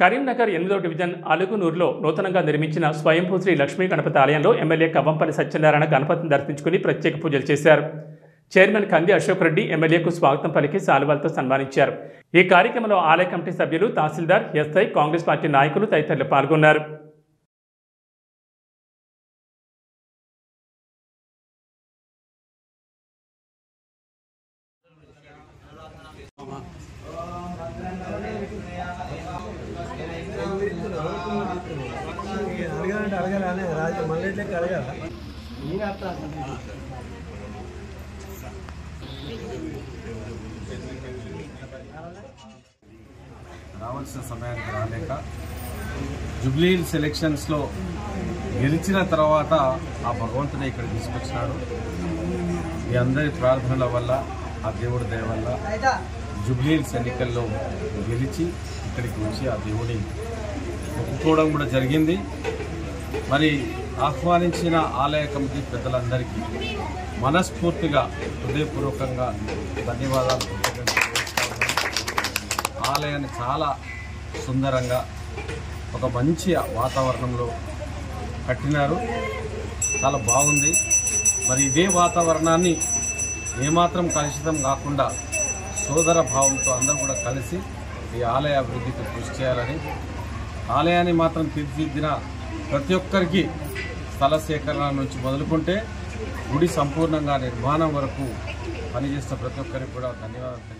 కరీంనగర్ 8వ డివిజన్ అలుగునూరులో నూతనంగా నిర్మించిన స్వయంభూ శ్రీ లక్ష్మీ గణపతి ఆలయంలో ఎమ్మెల్యే కవ్వంపల్లి సత్యనారాయణ గణపతిని దర్శించుకుని ప్రత్యేక పూజలు చేశారు. చైర్మన్ కంది అశోక్ రెడ్డి ఎమ్మెల్యేకు స్వాగతం పలికి శాలువాలతో సన్మానించారు. ఈ కార్యక్రమంలో ఆలయ కమిటీ సభ్యులు, తహసీల్దార్, ఎస్ఐ, కాంగ్రెస్ పార్టీ నాయకులు తదితరులు పాల్గొన్నారు. రావాల్సిన సమయానికి రాలేక జూబ్లీ హిల్స్ ఎలక్షన్స్లో గెలిచిన తర్వాత ఆ భగవంతుని ఇక్కడ తీసుకొచ్చినాడు. మీ అందరి ప్రార్థనల వల్ల, ఆ దేవుడి దయ వల్ల జూబ్లీ హిల్స్ ఎన్నికల్లో గెలిచి ఇక్కడికి వచ్చి ఆ దేవుని ఒప్పుకోవడం కూడా జరిగింది. మరి ఆహ్వానించిన ఆలయ కమిటీ పెద్దలందరికీ మనస్ఫూర్తిగా హృదయపూర్వకంగా ధన్యవాదాలు. ఆలయాన్ని చాలా సుందరంగా ఒక మంచి వాతావరణంలో కట్టినారు. చాలా బాగుంది. మరి ఇదే వాతావరణాన్ని ఏమాత్రం కలుషితం కాకుండా సోదర భావంతో అందరూ కూడా కలిసి ఈ ఆలయ అభివృద్ధికి కృషి చేయాలని, ఆలయాన్ని మాత్రం తీర్చిదిద్దిన ప్రతి ఒక్కరికి స్థల సేకరణ నుంచి మొదలుకుంటే గుడి సంపూర్ణంగా నిర్మాణం వరకు పనిచేసిన ప్రతి ఒక్కరికి కూడా ధన్యవాదాలు.